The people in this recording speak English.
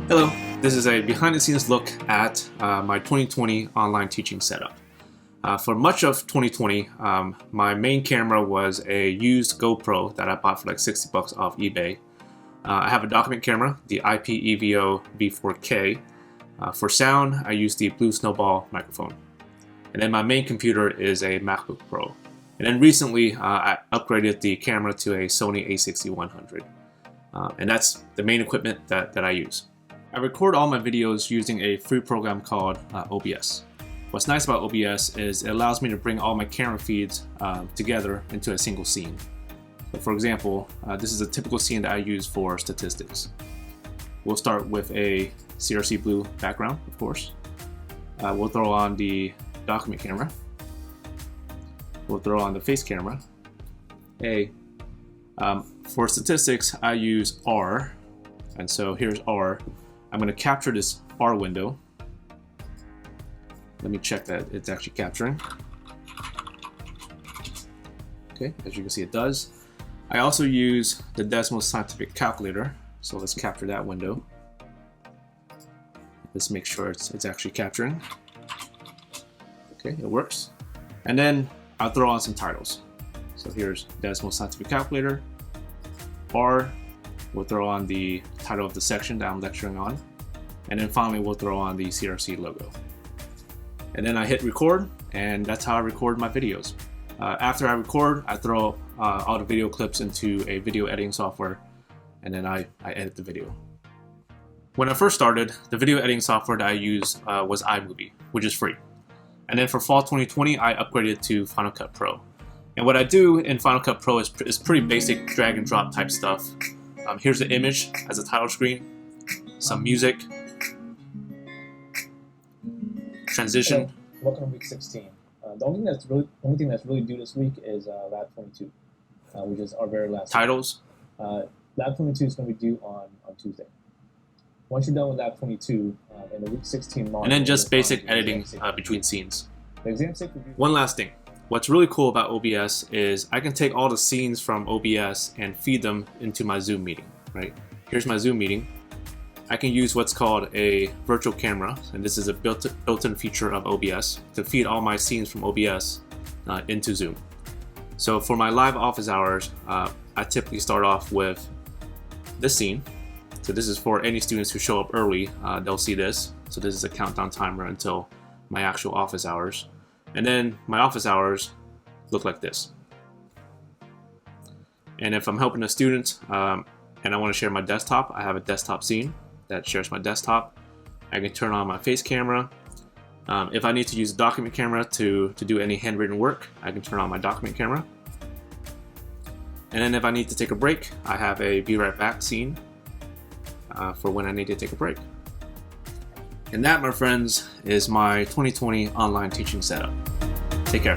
Hello, this is a behind-the-scenes look at my 2020 online teaching setup. For much of 2020, my main camera was a used GoPro that I bought for like 60 bucks off eBay. I have a document camera, the IPEVO V4K. For sound, I use the blue Snowball microphone. And then my main computer is a MacBook Pro. And then recently, I upgraded the camera to a Sony A6100. And that's the main equipment that I use. I record all my videos using a free program called OBS. What's nice about OBS is it allows me to bring all my camera feeds together into a single scene. So for example, this is a typical scene that I use for statistics. We'll start with a CRC blue background, of course. We'll throw on the document camera. We'll throw on the face camera. For statistics, I use R. And so here's R. I'm going to capture this R window. Let me check that it's actually capturing. Okay, as you can see it does. I also use the decimal scientific calculator. So let's capture that window. Let's make sure it's actually capturing. Okay, it works. And then I'll throw on some titles. So here's decimal scientific calculator, R. We'll throw on the title of the section that I'm lecturing on. And then finally, we'll throw on the CRC logo. And then I hit record, and that's how I record my videos. After I record, I throw all the video clips into a video editing software, and then I edit the video. When I first started, the video editing software that I used was iMovie, which is free. And then for fall 2020, I upgraded to Final Cut Pro. And what I do in Final Cut Pro is pretty basic drag and drop type stuff. Here's the image as a title screen, some music, transition. So, welcome to week 16. The only thing that's really due this week is Lab 22, which is our very last titles. Lab 22 is going to be due on Tuesday. Once you're done with Lab 22, in the week 16 module, and then just basic editing between scenes. The exam safe review. One last thing. What's really cool about OBS is I can take all the scenes from OBS and feed them into my Zoom meeting, right? Here's my Zoom meeting. I can use what's called a virtual camera, and this is a built-in feature of OBS, to feed all my scenes from OBS into Zoom. So for my live office hours, I typically start off with this scene. So this is for any students who show up early, they'll see this. So this is a countdown timer until my actual office hours. And then my office hours look like this. And if I'm helping a student and I want to share my desktop, I have a desktop scene that shares my desktop. I can turn on my face camera. If I need to use a document camera to do any handwritten work, I can turn on my document camera. And then if I need to take a break, I have a be right back scene for when I need to take a break. And that, my friends, is my 2020 online teaching setup. Take care.